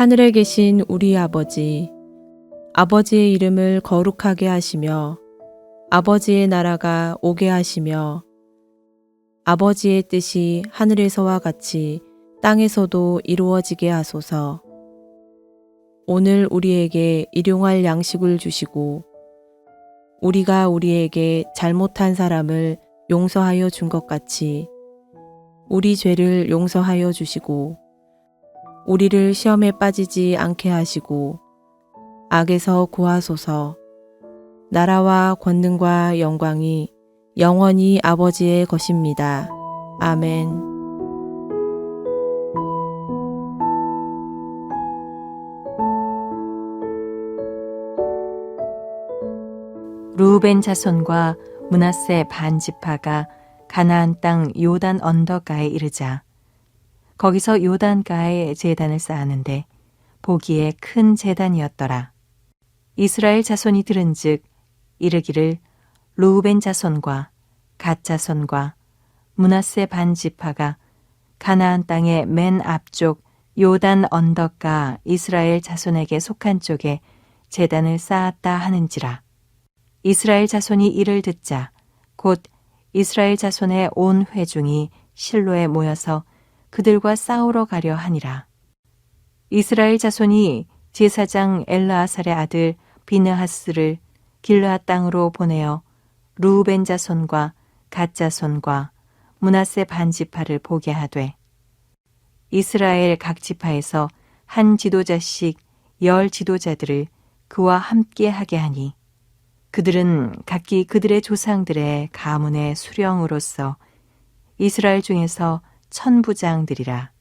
하늘에 계신 우리 아버지, 아버지의 이름을 거룩하게 하시며 아버지의 나라가 오게 하시며 아버지의 뜻이 하늘에서와 같이 땅에서도 이루어지게 하소서. 오늘 우리에게 일용할 양식을 주시고 우리가 우리에게 잘못한 사람을 용서하여 준 것 같이 우리 죄를 용서하여 주시고 우리를 시험에 빠지지 않게 하시고 악에서 구하소서. 나라와 권능과 영광이 영원히 아버지의 것입니다. 아멘. 르우벤 자손과 므낫세 반 지파가 가나안 땅 요단 언덕가에 이르자 거기서 요단가에 제단을 쌓았는데 보기에 큰 제단이었더라. 이스라엘 자손이 들은즉 이르기를 르우벤 자손과 갓 자손과 므낫세 반 지파가 가나안 땅의 맨 앞쪽 요단 언덕가 이스라엘 자손에게 속한 쪽에 제단을 쌓았다 하는지라. 이스라엘 자손이 이를 듣자 곧 이스라엘 자손의 온 회중이 실로에 모여서 그들과 싸우러 가려 하니라. 이스라엘 자손이 제사장 엘르아살의 아들 비느하스를 길르앗 땅으로 보내어 르우벤 자손과 갓 자손과 므낫세 반 지파를 보게 하되 이스라엘 각 지파에서 한 지도자씩 10 지도자들을 그와 함께 하게 하니 그들은 각기 그들의 조상들의 가문의 수령으로서 이스라엘 중에서 천부장들이라.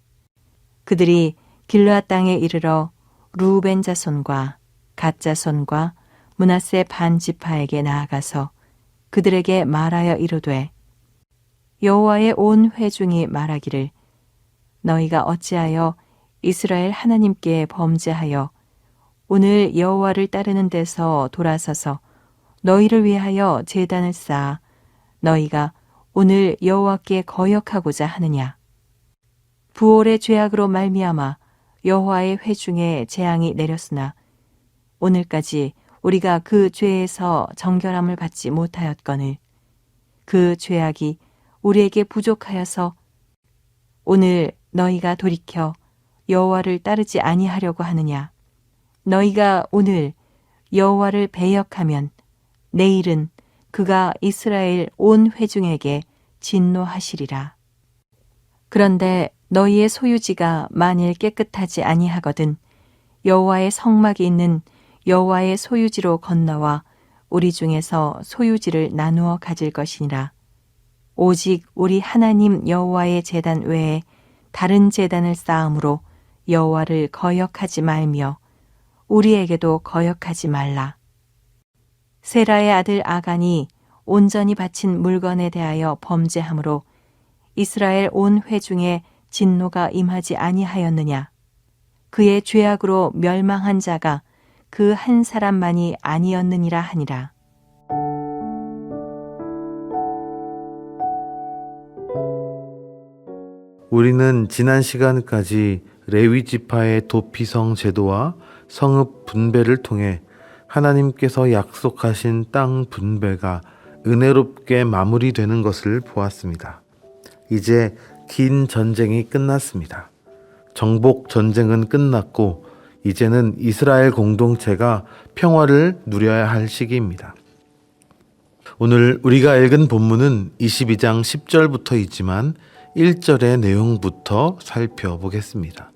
그들이 길르앗 땅에 이르러 르우벤 자손과 갓 자손과 므낫세 반 지파에게 나아가서 그들에게 말하여 이르되 여호와의 온 회중이 말하기를 너희가 어찌하여 이스라엘 하나님께 범죄하여 오늘 여호와를 따르는 데서 돌아서서 너희를 위하여 제단을 쌓아 너희가 오늘 여호와께 거역하고자 하느냐. 부올의 죄악으로 말미암아 여호와의 회중에 재앙이 내렸으나 오늘까지 우리가 그 죄에서 정결함을 받지 못하였거늘 그 죄악이 우리에게 부족하여서 오늘 너희가 돌이켜 여호와를 따르지 아니하려고 하느냐. 너희가 오늘 여호와를 배역하면 내일은 그가 이스라엘 온 회중에게 진노하시리라. 그런데 너희의 소유지가 만일 깨끗하지 아니하거든 여호와의 성막이 있는 여호와의 소유지로 건너와 우리 중에서 소유지를 나누어 가질 것이니라. 오직 우리 하나님 여호와의 제단 외에 다른 제단을 쌓음으로 여호와를 거역하지 말며 우리에게도 거역하지 말라. 세라의 아들 아간이 온전히 바친 물건에 대하여 범죄함으로 이스라엘 온 회중에 진노가 임하지 아니하였느냐. 그의 죄악으로 멸망한 자가 그 한 사람만이 아니었느니라 하니라. 우리는 지난 시간까지 레위 지파의 도피성 제도와 성읍 분배를 통해 하나님께서 약속하신 땅 분배가 은혜롭게 마무리되는 것을 보았습니다. 이제 긴 전쟁이 끝났습니다. 정복 전쟁은 끝났고 이제는 이스라엘 공동체가 평화를 누려야 할 시기입니다. 오늘 우리가 읽은 본문은 22장 10절부터이지만 1절의 내용부터 살펴보겠습니다.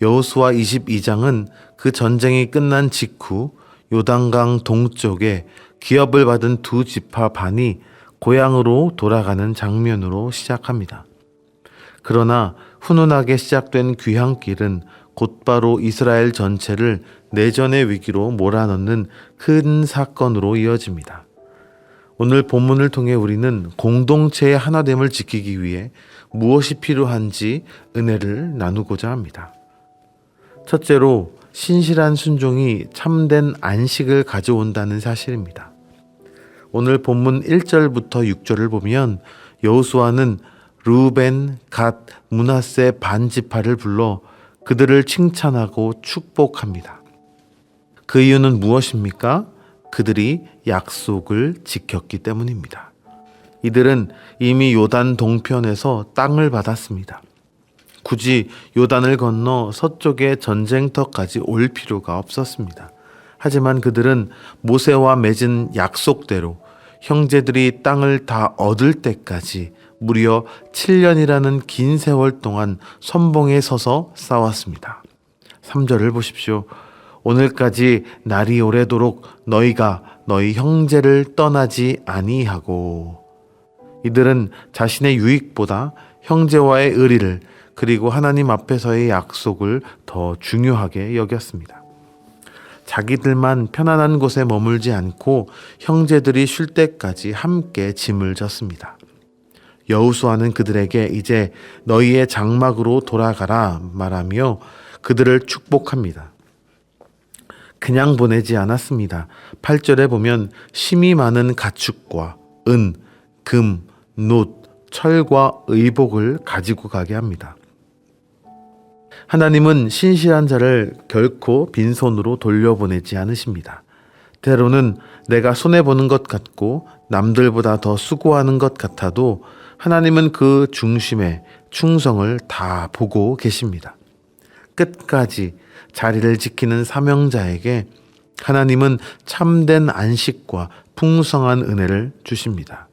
여호수아 22장은 그 전쟁이 끝난 직후 요단강 동쪽에 기업을 받은 두 지파 반이 고향으로 돌아가는 장면으로 시작합니다. 그러나 훈훈하게 시작된 귀향길은 곧바로 이스라엘 전체를 내전의 위기로 몰아넣는 큰 사건으로 이어집니다. 오늘 본문을 통해 우리는 공동체의 하나됨을 지키기 위해 무엇이 필요한지 은혜를 나누고자 합니다. 첫째로 신실한 순종이 참된 안식을 가져온다는 사실입니다. 오늘 본문 1절부터 6절을 보면 여호수아는 르우벤, 갓, 므낫세 반 지파를 불러 그들을 칭찬하고 축복합니다. 그 이유는 무엇입니까? 그들이 약속을 지켰기 때문입니다. 이들은 이미 요단 동편에서 땅을 받았습니다. 굳이 요단을 건너 서쪽의 전쟁터까지 올 필요가 없었습니다. 하지만 그들은 모세와 맺은 약속대로 형제들이 땅을 다 얻을 때까지 무려 7년이라는 긴 세월 동안 선봉에 서서 싸웠습니다. 3절을 보십시오. 오늘까지 날이 오래도록 너희가 너희 형제를 떠나지 아니하고. 이들은 자신의 유익보다 형제와의 의리를 그리고 하나님 앞에서의 약속을 더 중요하게 여겼습니다. 자기들만 편안한 곳에 머물지 않고 형제들이 쉴 때까지 함께 짐을 졌습니다. 여호수아는 그들에게 이제 너희의 장막으로 돌아가라 말하며 그들을 축복합니다. 그냥 보내지 않았습니다. 8절에 보면 심이 많은 가축과 은, 금, 놋, 철과 의복을 가지고 가게 합니다. 하나님은 신실한 자를 결코 빈손으로 돌려보내지 않으십니다. 때로는 내가 손해보는 것 같고 남들보다 더 수고하는 것 같아도 하나님은 그 중심에 충성을 다 보고 계십니다. 끝까지 자리를 지키는 사명자에게 하나님은 참된 안식과 풍성한 은혜를 주십니다.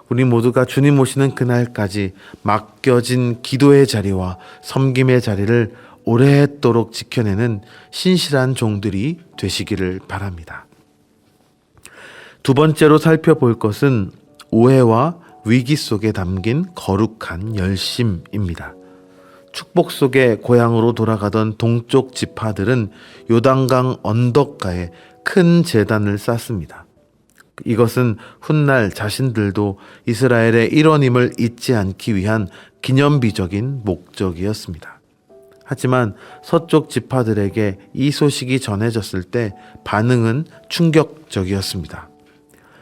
우리 모두가 주님 오시는 그날까지 맡겨진 기도의 자리와 섬김의 자리를 오랫도록 지켜내는 신실한 종들이 되시기를 바랍니다. 두 번째로 살펴볼 것은 오해와 위기 속에 담긴 거룩한 열심입니다. 축복 속에 고향으로 돌아가던 동쪽 지파들은 요단강 언덕가에 큰 제단을 쌓습니다. 이것은 훗날 자신들도 이스라엘의 일원임을 잊지 않기 위한 기념비적인 목적이었습니다. 하지만 서쪽 지파들에게 이 소식이 전해졌을 때 반응은 충격적이었습니다.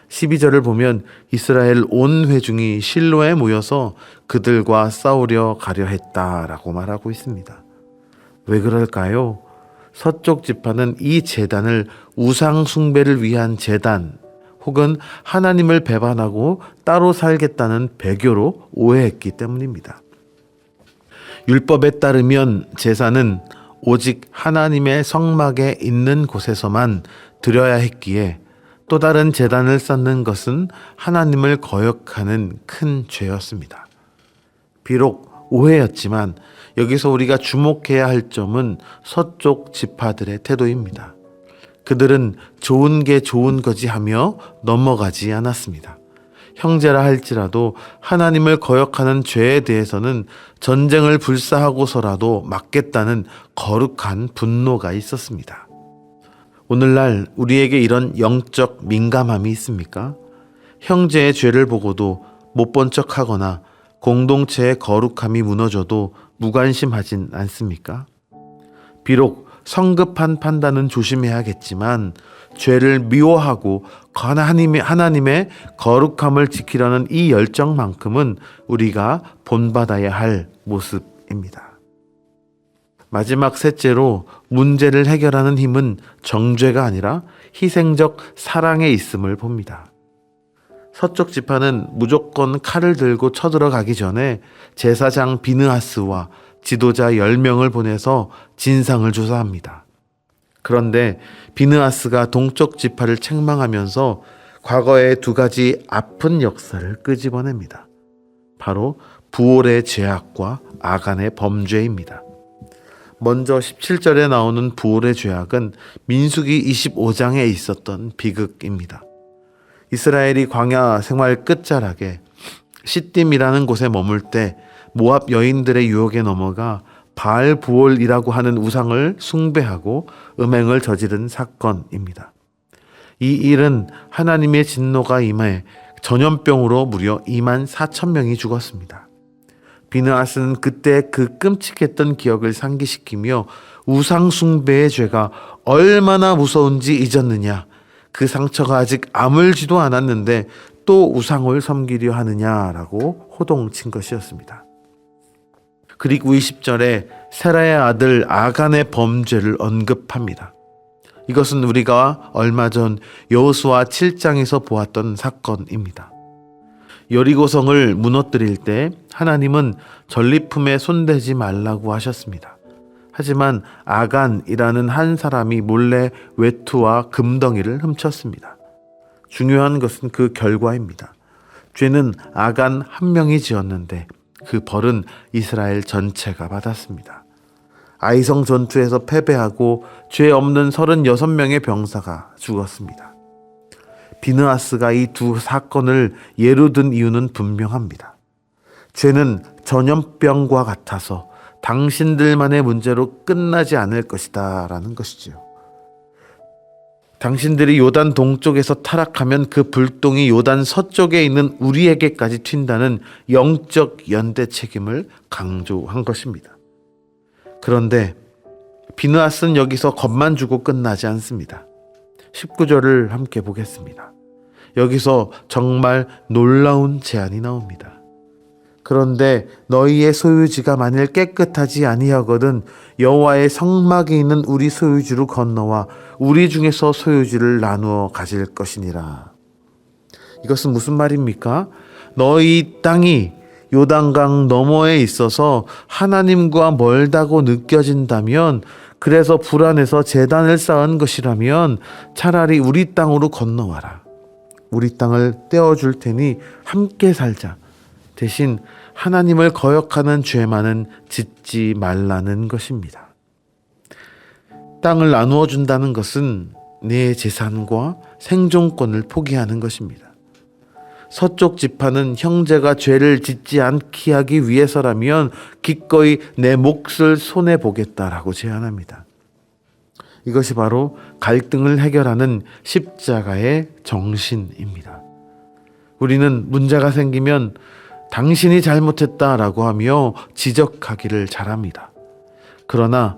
12절을 보면 이스라엘 온 회중이 실로에 모여서 그들과 싸우려 가려 했다라고 말하고 있습니다. 왜 그럴까요? 서쪽 지파는 이 제단을 우상 숭배를 위한 제단 혹은 하나님을 배반하고 따로 살겠다는 배교로 오해했기 때문입니다. 율법에 따르면 제사는 오직 하나님의 성막에 있는 곳에서만 드려야 했기에 또 다른 제단을 쌓는 것은 하나님을 거역하는 큰 죄였습니다. 비록 오해였지만 여기서 우리가 주목해야 할 점은 서쪽 지파들의 태도입니다. 그들은 좋은 게 좋은 거지 하며 넘어가지 않았습니다. 형제라 할지라도 하나님을 거역하는 죄에 대해서는 전쟁을 불사하고서라도 막겠다는 거룩한 분노가 있었습니다. 오늘날 우리에게 이런 영적 민감함이 있습니까? 형제의 죄를 보고도 못 본 척하거나 공동체의 거룩함이 무너져도 무관심하진 않습니까? 비록 성급한 판단은 조심해야겠지만 죄를 미워하고 하나님의 거룩함을 지키려는 이 열정만큼은 우리가 본받아야 할 모습입니다. 마지막 셋째로 문제를 해결하는 힘은 정죄가 아니라 희생적 사랑에 있음을 봅니다. 서쪽 지파는 무조건 칼을 들고 쳐들어가기 전에 제사장 비느하스와 지도자 10명을 보내서 진상을 조사합니다. 그런데 비느하스가 동쪽 지파를 책망하면서 과거의 두 가지 아픈 역사를 끄집어냅니다. 바로 부올의 죄악과 아간의 범죄입니다. 먼저 17절에 나오는 부올의 죄악은 민수기 25장에 있었던 비극입니다. 이스라엘이 광야 생활 끝자락에 시딤이라는 곳에 머물 때 모압 여인들의 유혹에 넘어가 바알 부올이라고 하는 우상을 숭배하고 음행을 저지른 사건입니다. 이 일은 하나님의 진노가 임해 전염병으로 무려 2만 4천 명이 죽었습니다. 비느하스는 그때 그 끔찍했던 기억을 상기시키며 우상 숭배의 죄가 얼마나 무서운지 잊었느냐, 그 상처가 아직 아물지도 않았는데 또 우상을 섬기려 하느냐라고 호동친 것이었습니다. 그리고 20절에 세라의 아들 아간의 범죄를 언급합니다. 이것은 우리가 얼마 전 여호수아 7장에서 보았던 사건입니다. 여리고성을 무너뜨릴 때 하나님은 전리품에 손대지 말라고 하셨습니다. 하지만 아간이라는 한 사람이 몰래 외투와 금덩이를 훔쳤습니다. 중요한 것은 그 결과입니다. 죄는 아간 한 명이 지었는데 그 벌은 이스라엘 전체가 받았습니다. 아이성 전투에서 패배하고 죄 없는 36명의 병사가 죽었습니다. 비느하스가 이 두 사건을 예로 든 이유는 분명합니다. 죄는 전염병과 같아서 당신들만의 문제로 끝나지 않을 것이다 라는 것이지요. 당신들이 요단 동쪽에서 타락하면 그 불똥이 요단 서쪽에 있는 우리에게까지 튄다는 영적 연대 책임을 강조한 것입니다. 그런데 비느하스는 여기서 겁만 주고 끝나지 않습니다. 19절을 함께 보겠습니다. 여기서 정말 놀라운 제안이 나옵니다. 그런데 너희의 소유지가 만일 깨끗하지 아니하거든 여호와의 성막이 있는 우리 소유지로 건너와 우리 중에서 소유지를 나누어 가질 것이니라. 이것은 무슨 말입니까? 너희 땅이 요단강 너머에 있어서 하나님과 멀다고 느껴진다면, 그래서 불안해서 제단을 쌓은 것이라면 차라리 우리 땅으로 건너와라. 우리 땅을 떼어줄 테니 함께 살자. 대신 하나님을 거역하는 죄만은 짓지 말라는 것입니다. 땅을 나누어 준다는 것은 내 재산과 생존권을 포기하는 것입니다. 서쪽 지파는 형제가 죄를 짓지 않게 하기 위해서라면 기꺼이 내 몫을 손해보겠다라고 제안합니다. 이것이 바로 갈등을 해결하는 십자가의 정신입니다. 우리는 문제가 생기면 당신이 잘못했다라고 하며 지적하기를 잘합니다. 그러나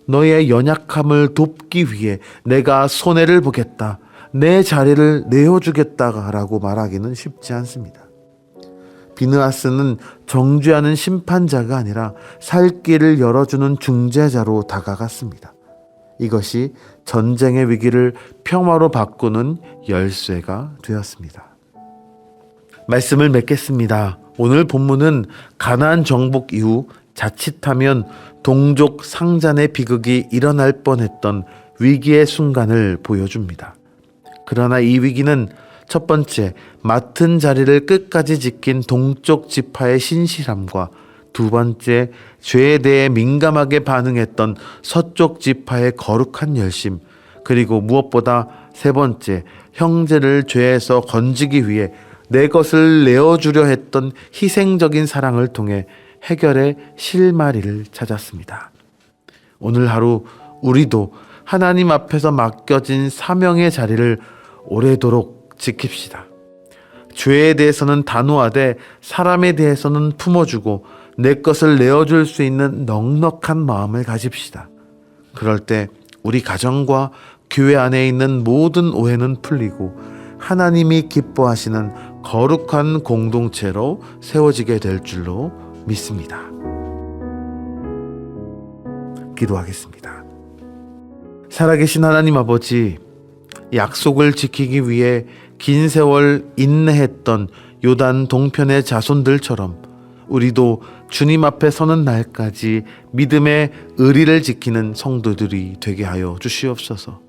너의 연약함을 돕기 위해 내가 손해를 보겠다, 내 자리를 내어주겠다라고 말하기는 쉽지 않습니다. 비느하스는 정죄하는 심판자가 아니라 살 길을 열어주는 중재자로 다가갔습니다. 이것이 전쟁의 위기를 평화로 바꾸는 열쇠가 되었습니다. 말씀을 맺겠습니다. 오늘 본문은 가나안 정복 이후 자칫하면 동족 상잔의 비극이 일어날 뻔했던 위기의 순간을 보여줍니다. 그러나 이 위기는 첫 번째, 맡은 자리를 끝까지 지킨 동쪽 지파의 신실함과 두 번째, 죄에 대해 민감하게 반응했던 서쪽 지파의 거룩한 열심, 그리고 무엇보다 세 번째, 형제를 죄에서 건지기 위해 내 것을 내어주려 했던 희생적인 사랑을 통해 해결의 실마리를 찾았습니다. 오늘 하루 우리도 하나님 앞에서 맡겨진 사명의 자리를 오래도록 지킵시다. 죄에 대해서는 단호하되 사람에 대해서는 품어주고 내 것을 내어줄 수 있는 넉넉한 마음을 가집시다. 그럴 때 우리 가정과 교회 안에 있는 모든 오해는 풀리고 하나님이 기뻐하시는 거룩한 공동체로 세워지게 될 줄로 믿습니다. 기도하겠습니다. 살아계신 하나님 아버지, 약속을 지키기 위해 긴 세월 인내했던 요단 동편의 자손들처럼 우리도 주님 앞에 서는 날까지 믿음의 의리를 지키는 성도들이 되게 하여 주시옵소서.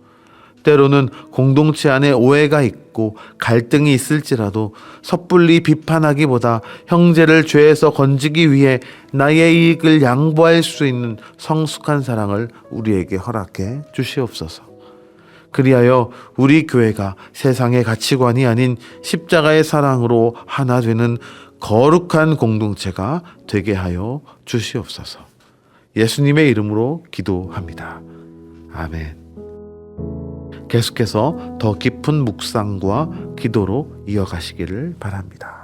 때로는 공동체 안에 오해가 있고 갈등이 있을지라도 섣불리 비판하기보다 형제를 죄에서 건지기 위해 나의 이익을 양보할 수 있는 성숙한 사랑을 우리에게 허락해 주시옵소서. 그리하여 우리 교회가 세상의 가치관이 아닌 십자가의 사랑으로 하나 되는 거룩한 공동체가 되게 하여 주시옵소서. 예수님의 이름으로 기도합니다. 아멘. 계속해서 더 깊은 묵상과 기도로 이어가시기를 바랍니다.